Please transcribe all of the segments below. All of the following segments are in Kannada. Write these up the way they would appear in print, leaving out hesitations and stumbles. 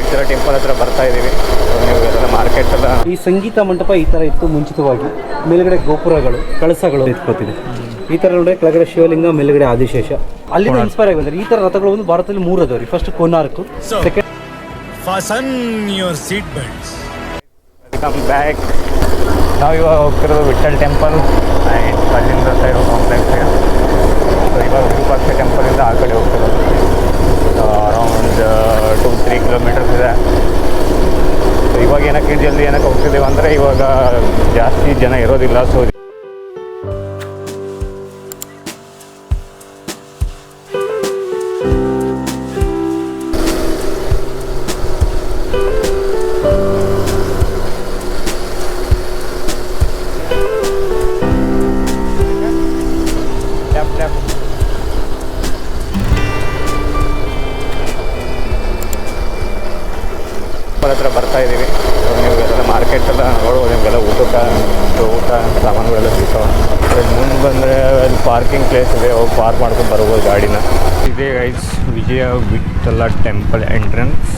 ವಿಠ್ಠಲ ಟೆಂಪಲ್ ಹತ್ರ ಬರ್ತಾ ಇದ್ದೀವಿ. ನೀವು ಎಲ್ಲ ಮಾರ್ಕೆಟ್ ಎಲ್ಲ ಈ ಸಂಗೀತ ಮಂಟಪ ಈ ಥರ ಇತ್ತು ಮುಂಚಿತವಾಗಿ. ಮೇಲ್ಗಡೆ ಗೋಪುರಗಳು, ಕಳಸಗಳು ಇಟ್ಕೋತಿದೆ. ಈ ಥರ ನೋಡಿ ಕೆಳಗಡೆ ಶಿವಲಿಂಗ, ಮೇಲ್ಗಡೆ ಆದಿಶೇಷ. ಅಲ್ಲಿಂದ ಇನ್ಸ್ಪೈರ್ ಆಗಿ ಬಂದರೆ ಈ ಥರ ರಥಗಳು ಒಂದು ಭಾರತದಲ್ಲಿ 3 ಅದಾವೆ ರೀ. First Konark, second fasten your seat belts. Welcome back. ನಾವು ಇವಾಗ ಹೋಗ್ತಿರೋದು ವಿಠ್ಠಲ್ ಟೆಂಪಲ್ ಆ್ಯಂಡ್ ಕಲ್ಲಿಂದ ಸೈಡ್ ಕಾಂಪ್ಲೆಕ್ಸ್. ಸೊ ಇವಾಗ ವಿರೂಪಾಕ್ಷ ಟೆಂಪಲಿಂದ ಆ ಕಡೆ ಹೋಗ್ತಿರೋದು. ಅರೌಂಡ್ 2-3 ಕಿಲೋಮೀಟರ್ಸ್ ಇದೆ. ಸೊ ಇವಾಗ ಏನಕ್ಕೆ ಜಲ್ದಿ ಏನಕ್ಕೆ ಹೋಗ್ತಿದ್ದೀವಿ ಅಂದರೆ ಇವಾಗ ಜಾಸ್ತಿ ಜನ ಇರೋದಿಲ್ಲ. ಸೊ ಹತ್ರ ಬರ್ತಾ ಇದ್ದೀವಿ. ನೀವು ಎಲ್ಲ ಮಾರ್ಕೆಟ್ ಎಲ್ಲ ನೋಡ್ಬೋದು. ನಿಮಗೆಲ್ಲ ಊಟ ಸಾಮಾನುಗಳೆಲ್ಲ ಸಿಗ್ತಾವೆ. ಮುಂದೆ ಬಂದರೆ ಅಲ್ಲಿ ಪಾರ್ಕಿಂಗ್ ಪ್ಲೇಸ್ ಇದೆ, ಹೋಗಿ ಪಾರ್ಕ್ ಮಾಡ್ಕೊಂಡು ಬರ್ಬೋದು ಗಾಡಿನ. ಇದೇ ಗೈಸ್ ವಿಜಯ ವಿಠ್ಠಲ ಟೆಂಪಲ್ ಎಂಟ್ರೆನ್ಸ್.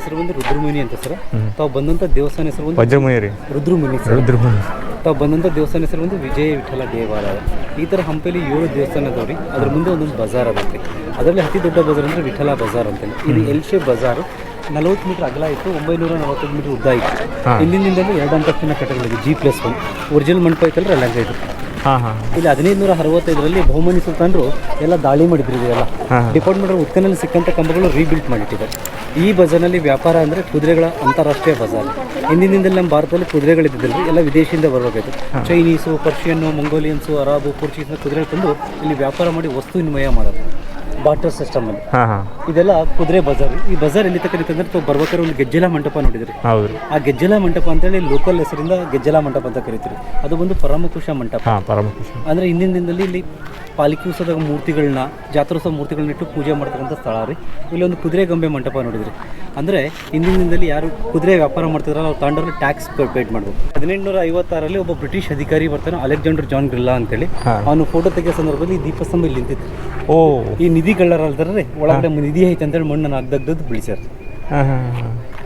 ಹೆಸರು ಬಂದು ರುದ್ರಮುನಿ ಅಂತ ಸರ್. ತಾವು ಬಂದಂಥ ದೇವಸ್ಥಾನ ಹೆಸರು ಬಂದು ವಜ್ರಮುನಿ ರೀ. ರುದ್ರಮುನಿ. ತಾವು ಬಂದಂಥ ದೇವಸ್ಥಾನ ಹೆಸರು ಬಂದು ವಿಜಯ ವಿಠಲ ದೇವಾಲಯ. ಈ ಥರ ಹಂಪಿಲಿ 7 ದೇವಸ್ಥಾನ ಅದಾವ್ರಿ. ಅದ್ರ ಮುಂದೆ ಒಂದೊಂದು ಬಜಾರ್ ಆಗುತ್ತೆ. ಅದರಲ್ಲಿ ಅತಿ ದೊಡ್ಡ ಬಜಾರ್ ಅಂದರೆ ವಿಠಲ ಬಜಾರ್ ಅಂತೇಳಿ. ಇದು ಎಲ್ ಶೇಪ್ ಬಜಾರು. 40 ಮೀಟರ್ ಅಗಲ ಇತ್ತು, 945 ಮೀಟರ್ ಉದ್ದ ಇತ್ತು. ಹಿಂದಿನಿಂದಲೂ 2 ಅಂತಸ್ತಿನ ಕಟ್ಟಡಗಳಿದೆ. G+1 ಒರಿಜಿನಲ್ ಮಂಟಪ ಐತಲ್ರಿ ಅಲ್ಲಂಗ ಇದು. ಇಲ್ಲಿ 1565ರಲ್ಲಿ ಬಹುಮನಿ ಸುಲ್ತಾನರು ಎಲ್ಲ ದಾಳಿ ಮಾಡಿದ್ರು. ಇದೆಲ್ಲ ಡಿಪಾರ್ಟ್ಮೆಂಟ್ ಉತ್ಕನಲ್ಲಿ ಸಿಕ್ಕಂಥ ಕಂಬಗಳು ರೀಬಿಲ್ಟ್ ಮಾಡಿಟ್ಟಿದ್ದಾರೆ. ಈ ಬಜಾರ್ನಲ್ಲಿ ವ್ಯಾಪಾರ ಅಂದರೆ ಕುದುರೆಗಳ ಅಂತಾರಾಷ್ಟ್ರೀಯ ಬಜಾರ್. ಹಿಂದಿನಿಂದಲೇ ನಮ್ಮ ಭಾರತದಲ್ಲಿ ಕುದುರೆಗಳಿದ್ದಿದ್ದಲ್ರಿ, ಎಲ್ಲ ವಿದೇಶಿಯಿಂದ ಬರಬೇಕಾಯ್ತು. ಚೈನೀಸು, ಪರ್ಷಿಯನ್ನು, ಮಂಗೋಲಿಯನ್ಸು, ಅರಾಬು, ಪೋರ್ಚುಗೀಸ್ನ ಕುದುರೆ ತಂದು ಇಲ್ಲಿ ವ್ಯಾಪಾರ ಮಾಡಿ ವಸ್ತು ವಿನಿಮಯ ಮಾಡೋದು ಬಾರ್ಟರ್ ಸಿಸ್ಟಮಲ್ಲಿ. ಇದೆಲ್ಲ ಕುದುರೆ ಬಜಾರ್. ಈ ಬಜಾರ್ ಎಲ್ಲಿ ತಕ್ಕಂತಂದ್ರೆ ತಾವು ಬರ್ಬೇಕಾದ್ರೆ ಒಂದು ಗೆಜ್ಜಲ ಮಂಟಪ ನೋಡಿದ್ರಿ. ಆ ಗೆಜ್ಜಲ ಮಂಟಪ ಅಂತೇಳಿ ಲೋಕಲ್ ಹೆಸರಿಂದ ಗೆಜ್ಜಲ ಮಂಟಪ ಅಂತ ಕರಿತೀರಿ. ಅದು ಒಂದು ಪರಮಕುಶ ಮಂಟಪ. ಅಂದರೆ ಹಿಂದಿನ ದಿನದಲ್ಲಿ ಇಲ್ಲಿ ಪಾಲಿಕೆ ಉತ್ಸವದಾಗ ಮೂರ್ತಿಗಳನ್ನ, ಜಾತ್ರೋತ್ಸವ ಮೂರ್ತಿಗಳನ್ನ ಇಟ್ಟು ಪೂಜೆ ಮಾಡ್ತಕ್ಕಂಥ ಸ್ಥಳ ರೀ. ಇಲ್ಲಿ ಒಂದು ಕುದುರೆ ಗೊಂಬೆ ಮಂಟಪ ನೋಡಿದ್ರಿ. ಅಂದರೆ ಹಿಂದಿನ ದಿನದಲ್ಲಿ ಯಾರು ಕುದುರೆ ವ್ಯಾಪಾರ ಮಾಡ್ತಿದ್ರಲ್ಲ ಅವ್ರು ತಾಂಡವ್ರಿಗೆ ಟ್ಯಾಕ್ಸ್ ಪೇಡ್ ಮಾಡ್ಬೋದು. 1856ರಲ್ಲಿ ಒಬ್ಬ ಬ್ರಿಟಿಷ್ ಅಧಿಕಾರಿ ಬರ್ತಾನೆ, ಅಲೆಕ್ಸಾಂಡರ್ ಜಾನ್ ಗ್ರಿಲ್ಲಾ ಅಂತೇಳಿ. ಅವನು ಫೋಟೋ ತೆಗೆಯೋ ಸಂದರ್ಭದಲ್ಲಿ ಈ ದೀಪಸ್ತಂಭ ಇಲ್ಲಿ ನಿಂತಿತ್ತು. ಈ ನಿಧಿ ಕಳ್ಳರಲ್ದಾರೆ ಒಳಗಡೆ ನಿಧಿ ಐತೆ ಅಂತೇಳಿ ಮಣ್ಣನ್ನು ಅಗ್ದಗ್ದದ್ದು ಬಿಳಿಸ್ಯಾರ.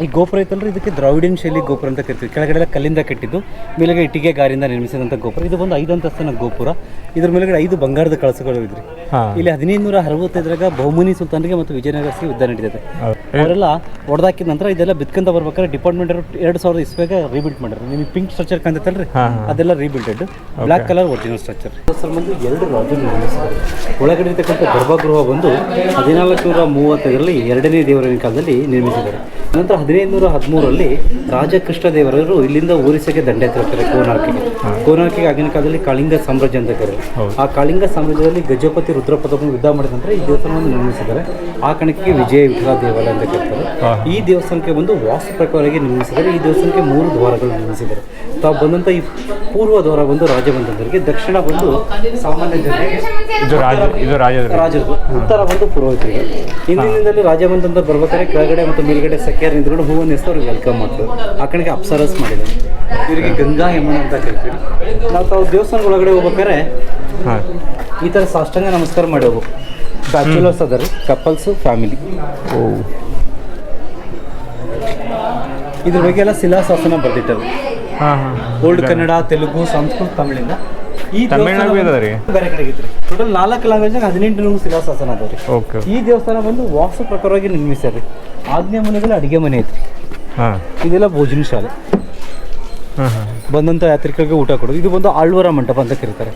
ಈ ಗೋಪುರ ಐತಲ್ರಿ, ಇದಕ್ಕೆ ದ್ರಾವಿಡಿಯನ್ ಶೈಲಿ ಗೋಪುರ ಅಂತ ಕರಿತೀವಿ. ಕೆಳಗಡೆ ಎಲ್ಲ ಕಲ್ಲಿಂದ ಕಟ್ಟಿದ್ದು, ಮೇಲೆಗೆ ಇಟ್ಟಿಗೆ ಗಾರಿಂದ ನಿರ್ಮಿಸಿದಂಥ ಗೋಪುರ. ಇದು ಒಂದು 5 ಅಂತಸ್ತಿನ ಗೋಪುರ. ಇದ್ರ ಮೇಲೆಗಡೆ 5 ಬಂಗಾರದ ಕಳಸಗಳು ಇದ್ರಿ. ಇಲ್ಲಿ 1565ರಾಗ ಬಹುಮನಿ ಸುಲ್ತಾನ್ಗೆ ಮತ್ತು ವಿಜಯನಗರಕ್ಕೆ ಯುದ್ಧ ನಡೀತದೆ. ಅವರೆಲ್ಲ ಹೊಡೆದಾಕಿದ ನಂತರ ಇದೆಲ್ಲ ಬಿತ್ಕೊಂತ ಬರ್ಬೇಕಾದ್ರೆ ಡಿಪಾರ್ಟ್ಮೆಂಟ್ 2000 ಇಸ್ವಿಯಾಗ ರೀಬಿಲ್ಟ್ ಮಾಡ್ಯಾರ. ನಿಮಗೆ ಪಿಂಕ್ ಸ್ಟ್ರಕ್ಚರ್ ಕಾಣ್ತೈತಲ್ರಿ, ಅದೆಲ್ಲ rebuilted. Black colour original structure. ಬಂದು 2 ರಾಜರು ನಿರ್ಮಿಸಿದ್ದಾರೆ. ಒಳಗಡೆ ಇರ್ತಕ್ಕಂಥ ಗರ್ಭಗೃಹ ಬಂದು 1435ರಲ್ಲಿ 2ನೇ ದೇವರಿನ ಕಾಲದಲ್ಲಿ ನಿರ್ಮಿಸಿದ್ದಾರೆ. ನಂತರ 1513ರಲ್ಲಿ ರಾಜ ಕೃಷ್ಣದೇವರವರು ಇಲ್ಲಿಂದ ಒರಿಸ್ಸಾಗೆ ದಂಡೆ ಎತ್ತಿರ್ತಾರೆ ಕೋನಾರ್ಕಿಗೆ. ಆಗಿನ ಕಾಲದಲ್ಲಿ ಕಾಳಿಂಗ ಸಾಮ್ರಾಜ್ಯ ಅಂತ ಕರೆಯುತ್ತಾರೆ. ಆ ಕಾಳಿಂಗ ಸಾಮ್ರಾಜ್ಯದಲ್ಲಿ ಗಜಪತಿ ರುದ್ರಪ್ರತಾಪನ ಯುದ್ಧ ಮಾಡಿದ ನಂತರ ಈ ದೇವಸ್ಥಾನವನ್ನು ನಿರ್ಮಿಸಿದ್ದಾರೆ. ಆ ಕಣಕ್ಕೆ ವಿಜಯ ವಿಠಲ ದೇವಾಲಯ ಅಂತ ಕರೀತಾರೆ. ಈ ದೇವಸ್ಥಾನಕ್ಕೆ ಬಂದು ವಾಸ್ತು ಪ್ರಕಾರವಾಗಿ ನಿರ್ಮಿಸಿದ್ದಾರೆ. ಈ ದೇವಸ್ಥಾನಕ್ಕೆ 3 ದ್ವಾರಗಳು ನಿರ್ಮಿಸಿದ್ದಾರೆ. ತಾವು ಬಂದಂಥ ಈ ಪೂರ್ವ ದ್ವಾರ ಬಂದು ರಾಜಬಂಧನರಿಗೆ, ದಕ್ಷಿಣ ಬಂದು ಸಾಮಾನ್ಯ ಜನರಿಗೆ, ರಾಜರು, ಉತ್ತರ ಬಂದು ಪುರೋಹಿತರಿಗೆ. ಹಿಂದಿನಿಂದಲೂ ರಾಜಬಂಧನದ ಬರ್ಬೇಕಾದ್ರೆ ಕೆಳಗಡೆ ಮತ್ತು ಮೇಲ್ಗಡೆ ಸೆಕೆಯರ್ ನಿಂತ್ಕೊಂಡು ಹೊರಗಡೆ ಹೂವನ್ನು ಎಸ್ತು ಅವ್ರಿಗೆ ವೆಲ್ಕಮ್ ಮಾಡ್ತಾರೆ. ಆ ಕಡೆಗೆ ಅಪ್ಸರಸ್ ಮಾಡಿದ್ದಾರೆ, ಇವರಿಗೆ ಗಂಗಾ ಯಮನ ಅಂತ ಕರಿತೀವಿ. ನಾವು ತಾವು ದೇವಸ್ಥಾನದ ಒಳಗಡೆ ಹೋಗ್ಬೇಕಾದ್ರೆ ಹಾಂ ಈ ಥರ ಸಾಷ್ಟಾಂಗ ನಮಸ್ಕಾರ ಮಾಡಿ ಹೋಗ್ಬೇಕು. ಬ್ಯಾಚುಲರ್ಸ್ ಅದಾರೆ, ಕಪಲ್ಸು, ಫ್ಯಾಮಿಲಿ. ಓ ಇದ್ರ ಬಗ್ಗೆ ಎಲ್ಲ ಶಿಲಾಶಾಸನ ಬರ್ದಿಟ್ಟರು. ಹಾಂ ಹಾಂ ಓಲ್ಡ್ ಕನ್ನಡ, ತೆಲುಗು, ಸಂಸ್ಕೃತ, ತಮಿಳಿಂದ. ಈ ತಮಿಳ್ನಾಡು ಇದೆ ರೀ, ಬೇರೆ ಕಡೆಗೆ ಇತ್ತು. ಟೋಟಲ್ 4 ಲ್ಯಾಂಗ್ವೇಜ್ನಾಗ 18 ಶಿಲಾಶಾಸನ ಅದಾವ ರೀ. ಓಕೆ. ಈ ದೇವಸ್ಥಾನ ಬಂದು ವಾಸ್ತು ಪ್ರಕಾರವಾಗಿ ನಿರ್ಮಿಸ್ಯಾರ ರೀ. ಆಜ್ಞೆ ಮನೆದಲ್ಲಿ ಅಡುಗೆ ಮನೆ ಐತಿ. ಹಾಂ ಇದೆಲ್ಲ ಭೋಜನ ಶಾಲೆ. ಹಾಂ ಹಾಂ ಬಂದಂಥ ಯಾತ್ರಿಕರಿಗೆ ಊಟ ಕೊಡೋದು. ಇದು ಬಂದು ಆಳ್ವಾರ ಮಂಟಪ ಅಂತ ಕರೀತಾರೆ.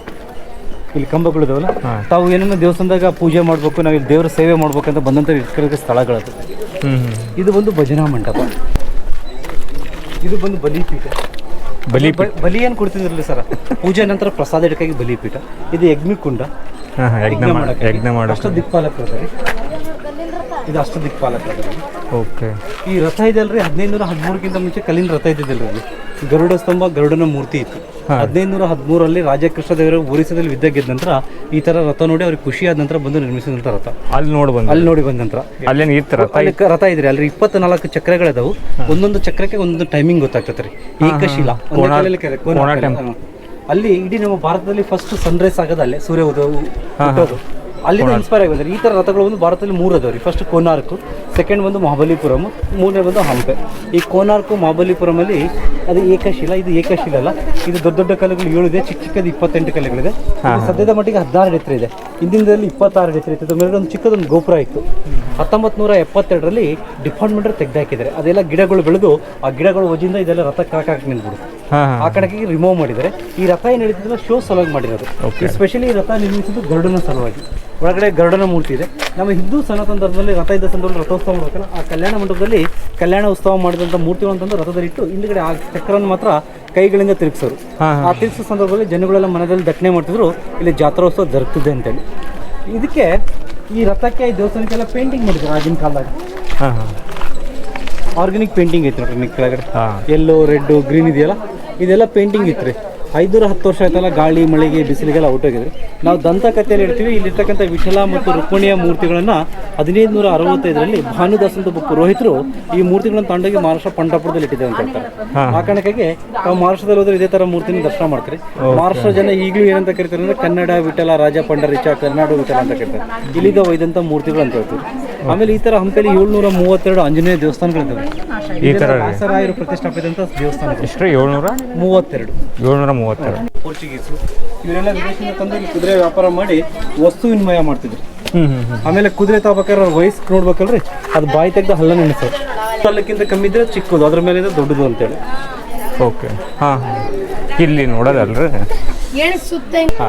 ಇಲ್ಲಿ ಕಂಬಗಳಿದಾವಲ್ಲ, ತಾವು ಏನನ್ನ ದೇವಸ್ಥಾನದಾಗ ಪೂಜೆ ಮಾಡಬೇಕು, ನಾವು ಇಲ್ಲಿ ದೇವರ ಸೇವೆ ಮಾಡ್ಬೇಕಂತ ಬಂದಂಥ ಇಟ್ಕೊಳ್ಳೋಕೆ ಸ್ಥಳಗಳದು. ಇದು ಬಂದು ಭಜನಾ ಮಂಟಪ. ಇದು ಬಂದು ಬಲಿಪೀಠ. ಬಲಿ ಏನು ಕೊಡ್ತಿದ್ರಲ್ಲ ಸರ್, ಪೂಜೆ ನಂತರ ಪ್ರಸಾದ ಇಡಕ್ಕಾಗಿ ಬಲಿಪೀಠ. ಇದು ಯಜ್ಞಕುಂಡ, ಯಜ್ಞ ಮಾಡಕ್ಕೆ ಅಷ್ಟ ದಿಕ್ಪಾಲಕರು ಅದಾರೆ. ಇದು ಅಷ್ಟ ದಿಕ್ಪಾಲಕರು ಅದಾರೆ. ಓಕೆ. ಈ ರಥ ಇದೆಯಲ್ರಿ, 1513 ಮುಂಚೆ ಕಲ್ಲಿನ ರಥ ಇದ್ದಿದ್ದಲ್ರಿ. ಗರುಡ ಸ್ತಂಭ, ಗರುಡನ ಮೂರ್ತಿ ಇತ್ತು. 1513 ರಾಜಕೃಷ್ಣ ದೇವರು ಒರಿಸ್ಸಾದಲ್ಲಿ ಯುದ್ಧ ಗೆದ್ದ ನಂತರ ಈ ತರ ರಥ ನೋಡಿ ಅವ್ರಿಗೆ ಖುಷಿ ಆದ ನಂತರ ಬಂದು ನಿರ್ಮಿಸಿದಂಥ ರಥ. ಅಲ್ಲಿ ನೋಡಿ ಬಂದ ನಂತರ ಅಲ್ಲೇನು ಇತ್ತು ರಥ ಇದ್ರಿ. ಅಲ್ಲಿ 24 ಚಕ್ರಗಳಿದಾವು. ಒಂದೊಂದು ಚಕ್ರಕ್ಕೆ ಒಂದೊಂದು ಟೈಮಿಂಗ್ ಗೊತ್ತಾಗ್ತದೆ ರೀ. ಏಕಶಿಲಾ ಅಲ್ಲಿ ಇಡೀ ನಮ್ಮ ಭಾರತದಲ್ಲಿ ಫಸ್ಟ್ ಸನ್ರೈಸ್ ಆಗೋದು ಅಲ್ಲೇ, ಸೂರ್ಯ ಹುಟ್ಟೋದು ಅಲ್ಲಿಂದ ಇನ್ಸ್ಪೈರ್ ಆಗಿ ಬಂದರೆ. ಈ ಥರ ರಥಗಳು ಒಂದು ಭಾರತದಲ್ಲಿ 3 ಅದಾವೆ ರೀ. ಫಸ್ಟ್ ಕೋನಾರ್ಕು, ಸೆಕೆಂಡ್ ಬಂದು ಮಹಾಬಲಿಪುರಮ್, 3ನೇ ಬಂದು ಹಂಪೆ. ಈ ಕೋನಾರ್ಕು ಮಹಾಬಲಿಪುರಮಲ್ಲಿ ಅದು ಏಕಶಿಲಾ. ಇದು ಏಕಶಿಲ ಅಲ್ಲ, ಇದು ದೊಡ್ಡ ದೊಡ್ಡ ಕಲ್ಲುಗಳು 7 ಇದೆ, ಚಿಕ್ಕ ಚಿಕ್ಕದು 28 ಕಲ್ಲುಗಳಿದೆ. ಸದ್ಯದ ಮಟ್ಟಿಗೆ 16 ಎತ್ತರ ಇದೆ. ಹಿಂದಿನದಲ್ಲಿ 26 ಎತ್ತರ ಇತ್ತು. ಮೇಲೆ ಒಂದು ಚಿಕ್ಕದೊಂದು ಗೋಪುರ ಇತ್ತು. 1972ರಲ್ಲಿ ಡಿಪಾರ್ಟ್ಮೆಂಟ್ ತೆಗೆದಾಕಿದ್ದಾರೆ. ಅದೆಲ್ಲ ಗಿಡಗಳು ಬೆಳೆದು ಆ ಗಿಡಗಳು ವಜಿಂದ ಇದೆಲ್ಲ ರಥ ಕಾಕಾಕಿ ನಿಂತ್ಬಿಡು. ಆ ಕಡೆಗೆ ರಿಮೂವ್ ಮಾಡಿದ್ದಾರೆ. ಈ ರಥ ಏನು ನಡೀತಿದ್ರೆ ಶೋ ಸಲುವಾಗಿ ಮಾಡಿರೋದು. ಸ್ಪೆಷಲಿ ಈ ರಥ ನಿರ್ಮಿಸಿದ್ದು ಗರುಡನ ಸಲುವಾಗಿ. ಒಳಗಡೆ ಗರುಡನ ಮೂರ್ತಿ ಇದೆ. ನಮ್ಮ ಹಿಂದೂ ಸನಾತನ ಧರ್ಮದಲ್ಲಿ ರಥ ಇದ್ದ ಸಂದರ್ಭದಲ್ಲಿ ರಥೋತ್ಸವ ಮಾಡಬೇಕಲ್ಲ, ಆ ಕಲ್ಯಾಣ ಮಂಟಪದಲ್ಲಿ ಕಲ್ಯಾಣ ಉತ್ಸವ ಮಾಡಿದಂಥ ಮೂರ್ತಿಗಳು ಅಂತಂದು ರಥದಲ್ಲಿ ಇಟ್ಟು ಹಿಂದ್ಗಡೆ ಆ ಚಕ್ರನ ಮಾತ್ರ ಕೈಗಳಿಂದ ತಿರುಗಿಸೋರು. ಆ ತಿರುಗಿಸೋ ಸಂದರ್ಭದಲ್ಲಿ ಜನಗಳೆಲ್ಲ ಮನದಲ್ಲಿ ದಟ್ಟಣೆ ಮಾಡ್ತಿದ್ರು, ಇಲ್ಲಿ ಜಾತ್ರೋತ್ಸವ ಜರುಗ್ತಿದೆ ಅಂತೇಳಿ. ಇದಕ್ಕೆ ಈ ರಥಕ್ಕೆ ಈ ದೇವಸ್ಥಾನಕ್ಕೆಲ್ಲ ಪೇಂಟಿಂಗ್ ಮಾಡಿದ್ರು ಆಗಿನ ಕಾಲದಾಗ. ಆರ್ಗ್ಯಾನಿಕ್ ಪೇಂಟಿಂಗ್ ಐತಿ ನೋಡ್ರಿ ನಿಮ್ಮ ಕೆಳಗಡೆ. ಯೆಲ್ಲೋ, ರೆಡ್, ಗ್ರೀನ್ ಇದೆಯಲ್ಲ, ಇದೆಲ್ಲ ಪೇಂಟಿಂಗ್ ಇತ್ತು ರೀ. 510 ವರ್ಷ ಆಯ್ತಲ್ಲ, ಗಾಳಿ ಮಳೆಗೆ ಬಿಸಿಲಿಗೆಲ್ಲ ಔಟೋಗಿದ್ರಿ. ನಾವು ದಂತಕಥೆಯಲ್ಲಿ ಇರ್ತೀವಿ. ಇಲ್ಲಿರ್ತಕ್ಕಂಥ ವಿಠಲ ಮತ್ತು ರುಕ್ಮಿಣಿಯ ಮೂರ್ತಿಗಳನ್ನು 1565ರಲ್ಲಿ ಭಾನುದಾಸ್ ಅಂತ ಒಬ್ಬ ಪುರೋಹಿತರು ಈ ಮೂರ್ತಿಗಳನ್ನು ತಗೊಂಡೋಗಿ ಮಹಾರಾಷ್ಟ್ರ ಪಂಢರಪುರದಲ್ಲಿ ಇಟ್ಟಿದ್ದೇವೆ ಅಂತ ಹೇಳ್ತಾರೆ. ಆ ಕಾರಣಕ್ಕಾಗಿ ನಾವು ಮಹಾರಾಷ್ಟ್ರದಲ್ಲಿ ಹೋದ್ರೆ ಇದೇ ಥರ ಮೂರ್ತಿನ ದರ್ಶನ ಮಾಡ್ತಾರೆ. ಮಹಾರಾಷ್ಟ್ರ ಜನ ಈಗಲೂ ಏನಂತ ಕರೀತಾರೆ ಅಂದರೆ ಕನ್ನಡ ವಿಠಲ, ರಾಜ ಪಂಡರೀಚ, ಕರ್ನಾಟಕ ವಿಠಲ ಅಂತ ಕರೀತಾರೆ. ಇಲ್ಲಿಗೆ ಒಯ್ದಂಥ ಮೂರ್ತಿಗಳು ಅಂತ ಹೇಳ್ತೀವಿ. ಆಮೇಲೆ ಈ ಥರ ಹಂಪಲ್ಲಿ 732 ಆಂಜನೇಯ ದೇವಸ್ಥಾನಗಳಿದ್ದಾವೆ. ಈ ಥರ ವ್ಯಾಸರಾಯರು ಪ್ರತಿಷ್ಠಾಪಿಸಿದಂಥ ದೇವಸ್ಥಾನ ಎಷ್ಟು 732 ಪೋರ್ಚುಗೀಸರು ಇವರೆಲ್ಲ ವಿದೇಶದಿಂದ ತಂದು ಇಲ್ಲಿ ಕುದುರೆ ವ್ಯಾಪಾರ ಮಾಡಿ ವಸ್ತು ವಿನಿಮಯ ಮಾಡ್ತಿದ್ರು. ಆಮೇಲೆ ಕುದುರೆ ತಗೋಬೇಕಾದ್ರೆ ಅವ್ರ ವಯಸ್ಸು ನೋಡ್ಬೇಕಲ್ರಿ, ಅದು ಬಾಯಿ ತೆಗೆದು ಹಲ್ಲ ನೆನೆಸೋರು. ಹಲ್ಲಕ್ಕಿಂತ ಕಮ್ಮಿ ಇದ್ರೆ ಚಿಕ್ಕದು, ಅದ್ರ ಮೇಲೆ ದೊಡ್ಡದು ಅಂತೇಳಿ. ಓಕೆ. ಹಾಂ, ಇಲ್ಲಿ ನೋಡೋದಲ್ರಿ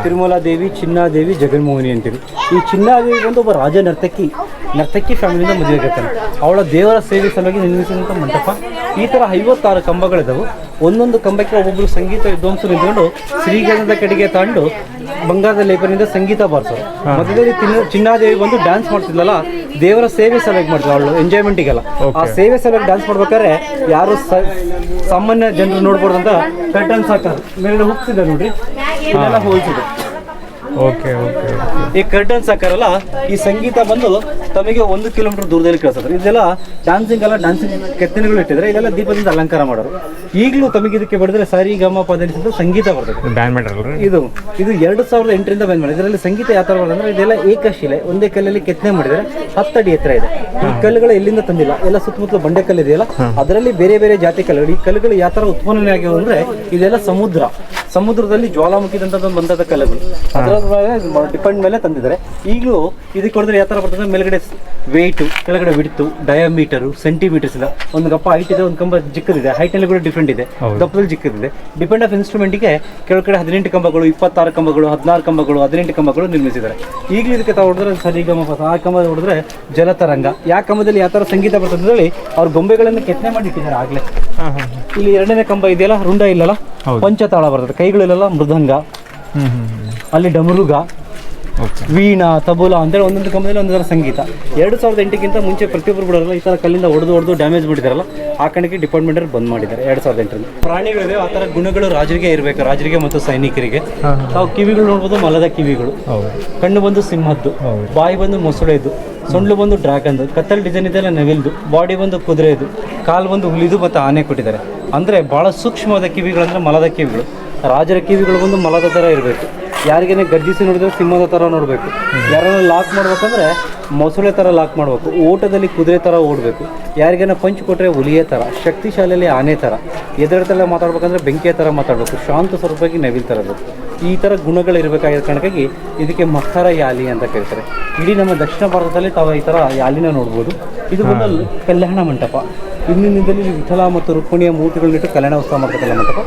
ತಿರುಮಲಾ ದೇವಿ, ಚಿನ್ನಾದೇವಿ, ಜಗನ್ಮೋಹಿನಿ ಅಂತೇಳಿ. ಈ ಚಿನ್ನಾದೇವಿ ಬಂದು ಒಬ್ಬ ರಾಜ ನರ್ತಕಿ ಫ್ಯಾಮಿಲಿಯಿಂದ ಮದುವೆ ಆಗಿರ್ತಾನೆ. ಅವಳ ದೇವರ ಸೇವೆ ಸಲುವಾಗಿ ನಿರ್ಮಿಸಿದಂಥ ಮಂಟಪ. ಈ ಥರ 56 ಕಂಬಗಳಿದ್ದಾವೆ. ಒಂದೊಂದು ಕಂಬಕ್ಕೆ ಒಬ್ಬೊಬ್ಬರು ಸಂಗೀತ ವಿದ್ವಾಂಸರು ನಿಂತ್ಕೊಂಡು ಶ್ರೀಗಂಧದ ಕಡೆಗೆ ತಗೊಂಡು ಬಂಗಾರದ ಲೇಪನಿಂದ ಸಂಗೀತ ಬಾರಿಸೋರು. ಮಧ್ಯದಲ್ಲಿ ಚಿನ್ನಾದೇವಿ ಬಂದು ಡ್ಯಾನ್ಸ್ ಮಾಡ್ತಿದ್ಲಲ್ಲ, ದೇವರ ಸೇವೆ ಸಲುವಾಗಿ ಮಾಡ್ತಿದ್ಲು ಅವಳು, ಎಂಜಾಯ್ಮೆಂಟಿಗೆಲ್ಲ. ಆ ಸೇವೆ ಸಲುವಾಗಿ ಡ್ಯಾನ್ಸ್ ಮಾಡ್ಬೇಕಾದ್ರೆ ಯಾರು ಸಾಮಾನ್ಯ ಜನರು ನೋಡ್ಬೋದು ಅಂತ ಕರ್ಟನ್ಸ್ ಹಾಕೋರು ಮೇಲೆ ಹೋಗ್ತಿದ್ದೆ ನೋಡ್ರಿ, ಇದೆಲ್ಲ ಹೋಲಿಸಿದೆ. Okay okay. ಈ ಕರ್ಟನ್ಸ್ ಹಾಕಾರಲ್ಲ, ಈ ಸಂಗೀತ ಬಂದು ತಮಗೆ 1 ಕಿಲೋಮೀಟರ್ ದೂರದಲ್ಲಿ ಕೇಳಿಸ್ತಾರೆ. ಇದೆಲ್ಲ ಡ್ಯಾನ್ಸಿಂಗ್ ಅಲ್ಲ, ಡ್ಯಾನ್ಸಿಂಗ್ ಕೆತ್ತನೆಗಳು ಇಟ್ಟಿದ್ರೆ ಇದೆಲ್ಲ ದೀಪದಿಂದ ಅಲಂಕಾರ ಮಾಡೋರು. ಈಗಲೂ ತಮಗೆ ಇದಕ್ಕೆ ಬಡಿದ್ರೆ ಸರಿ ಗಮ ಪದನಿಸಿದ ಸಂಗೀತ ಬರ್ತದೆ. ಬ್ಯಾನ್ ಮಾಡ್ರಲ್ರಿ ಇದು 2008ರಿಂದ ಬ್ಯಾನ್ ಮಾಡಿ. ಇದರಲ್ಲಿ ಸಂಗೀತ ಯಾವ ಥರ ಬರ್ತದೆ ಅಂದರೆ ಇದೆಲ್ಲ ಏಕಶಿಲೆ, ಒಂದೇ ಕಲ್ಲಲ್ಲಿ ಕೆತ್ತನೆ ಮಾಡಿದರೆ 10 ಅಡಿ ಎತ್ತರ ಇದೆ. ಈ ಕಲ್ಲುಗಳು ಎಲ್ಲಿಂದ ತಂದಿಲ್ಲ, ಎಲ್ಲ ಸುತ್ತಮುತ್ತಲು ಬಂಡೆ ಕಲ್ಲು ಇದೆಯಲ್ಲ, ಅದರಲ್ಲಿ ಬೇರೆ ಬೇರೆ ಜಾತಿ ಕಲ್ಲುಗಳು. ಈ ಕಲ್ಲುಗಳು ಯಾವ ಥರ ಉತ್ಪನ್ನ ಆಗಿವೆ ಅಂದರೆ ಇದೆಲ್ಲ ಸಮುದ್ರದಲ್ಲಿ ಜ್ವಾಲಾಮುಖಿದಂಥದ್ದು ಬಂದಂಥ ಕಲ್ಲುಗಳು. ಅದರ ಡಿಪೆಂಡ್ ಮೇಲೆ ತಂದಿದ್ದಾರೆ. ಈಗಲೂ ಇದಕ್ಕೆ ಹೊಡೆದ್ರೆ ಯಾವ ಥರ ಬರ್ತದೆ, ಮೇಲ್ಗಡೆ ವೆಯ್ಟು, ಕೆಳಗಡೆ ವಿಡ್ತು, ಡಯಾಮೀಟರು, ಸೆಂಟಿಮೀಟರ್ಸ್ ಇಲ್ಲ. ಒಂದು ಗಪ್ಪ ಹೈಟ್ ಇದೆ, ಒಂದು ಕಂಬ ಚಿಕ್ಕದಿದೆ, ಹೈಟಲ್ಲಿ ಕೂಡ ಡಿಫ್ರೆಂಟ್ ಇದೆ, ದಪ್ಪದಲ್ಲಿ ಚಿಕ್ಕದಿದೆ. ಡಿಪೆಂಡ್ ಆಫ್ ಇನ್ಸ್ಟ್ರೂಮೆಂಟಿಗೆ ಕೆಳಗಡೆ 18 ಕಂಬಗಳು, 26 ಕಂಬಗಳು, 16 ಕಂಬಗಳು, 18 ಕಂಬಗಳು ನಿರ್ಮಿಸಿದ್ದಾರೆ. ಈಗಲೂ ಇದಕ್ಕೆ ತಾವು ಹೊಡೆದ್ರೆ ಸರಿಗಮ, ಆ ಕಂಬ ಹೊಡೆದ್ರೆ ಜಲತರಂಗ. ಯಾವ ಕಂಬದಲ್ಲಿ ಯಾವ ಥರ ಸಂಗೀತ ಬರ್ತದೆ ಹೇಳಿ ಅವ್ರ ಗೊಂಬೆಗಳನ್ನು ಕೆತ್ತನೆ ಮಾಡಿ ಇಟ್ಟಿದ್ದಾರೆ ಆಗಲೇ. ಇಲ್ಲಿ 2ನೇ ಕಂಬ ಇದೆಯಲ್ಲ, ರುಂಡ ಇಲ್ಲಲ್ಲ, ಪಂಚತಾಳ ಬರ್ತದೆ, ಕೈಗಳಿಲ್ಲ, ಮೃದಂಗ, ಅಲ್ಲಿ ಡಮರುಗ, ಓಕೆ. ವೀಣಾ ತಬೂಲ ಅಂತೇಳಿ ಒಂದೊಂದು ಕಂಬದಲ್ಲಿ ಒಂದೊಂದರ ಸಂಗೀತ. 2008ಕ್ಕಿಂತ ಮುಂಚೆ ಪ್ರತಿಯೊಬ್ಬರು ಬಿಡೋಲ್ಲ ಈ ಥರ ಕಲ್ಲಿಂದ ಹೊಡೆದು ಡ್ಯಾಮೇಜ್ ಮಾಡಿದಾರಲ್ಲ ಆ ಕಣಕ್ಕೆ ಡಿಪಾರ್ಟ್ಮೆಂಟಲ್ಲಿ ಬಂದ್ ಮಾಡಿದ್ದಾರೆ 2008ರಲ್ಲಿ. ಪ್ರಾಣಿಗಳಿದೆ ಆ ಥರ ಗುಣಗಳು ರಾಜರಿಗೆ ಇರಬೇಕು, ರಾಜರಿಗೆ ಮತ್ತು ಸೈನಿಕರಿಗೆ. ತಾವು ಕಿವಿಗಳು ನೋಡ್ಬೋದು, ಮಲದ ಕಿವಿಗಳು. ಕಣ್ಣು ಬಂದು ಸಿಂಹದ್ದು, ಬಾಯಿ ಬಂದು ಮೊಸಳೆದು, ಸೊಂಡ್ಲು ಬಂದು ಡ್ರ್ಯಾಗನ್ದು, ಕತ್ತಲ್ ಡಿಸೈನ್ ಇದೆಲ್ಲ ನೆವಿಲ್ದು, ಬಾಡಿ ಬಂದು ಕುದುರೆದು, ಕಾಲು ಬಂದು ಹುಲಿದು ಮತ್ತು ಆನೆ ಕೊಟ್ಟಿದ್ದಾರೆ. ಅಂದರೆ ಭಾಳ ಸೂಕ್ಷ್ಮವಾದ ಕಿವಿಗಳಂದರೆ ಮಲದ ಕಿವಿಗಳು. ರಾಜರ ಕಿವಿಗಳು ಬಂದು ಮಲದ ಥರ ಇರಬೇಕು. ಯಾರಿಗೇನೆ ಗರ್ಜಿಸಿ ನೋಡಿದ್ರೆ ಸಿಂಹದ ಥರ ನೋಡಬೇಕು. ಯಾರನ್ನ ಲಾಕ್ ಮಾಡ್ಬೇಕಂದ್ರೆ ಮೊಸಳೆ ಥರ ಲಾಕ್ ಮಾಡಬೇಕು. ಓಟದಲ್ಲಿ ಕುದುರೆ ಥರ ಓಡಬೇಕು. ಯಾರಿಗೇನ ಪಂಚ್ ಕೊಟ್ಟರೆ ಹುಲಿಯ ಥರ, ಶಕ್ತಿಶಾಲಿಯಲ್ಲಿ ಆನೆ ಥರ, ಎದುರದಲ್ಲೇ ಮಾತಾಡ್ಬೇಕಂದ್ರೆ ಬೆಂಕಿಯ ಥರ ಮಾತಾಡಬೇಕು, ಶಾಂತ ಸ್ವರೂಪವಾಗಿ ನವಿಲ್ ಥರ ಇರಬೇಕು. ಈ ಥರ ಗುಣಗಳಿರಬೇಕಾಗಿರೋ ಕಾರಣಕ್ಕಾಗಿ ಇದಕ್ಕೆ ಮಕ್ಕರ ಯಾಲಿ ಅಂತ ಕರೀತಾರೆ. ಇಡೀ ನಮ್ಮ ದಕ್ಷಿಣ ಭಾರತದಲ್ಲಿ ತಾವು ಈ ಥರ ಯಾಲಿನ ನೋಡ್ಬೋದು. ಇದು ಬಂದು ಕಲ್ಯಾಣ ಮಂಟಪ. ಹಿಂದಿನಿಂದಲೇ ವಿಠಲ ಮತ್ತು ರುಕ್ಮಿಣಿಯ ಮೂರ್ತಿಗಳನ್ನಿಟ್ಟು ಕಲ್ಯಾಣ ಉತ್ಸವ ಮಾಡ್ತಕ್ಕಂಥ ಮಂಟಪ.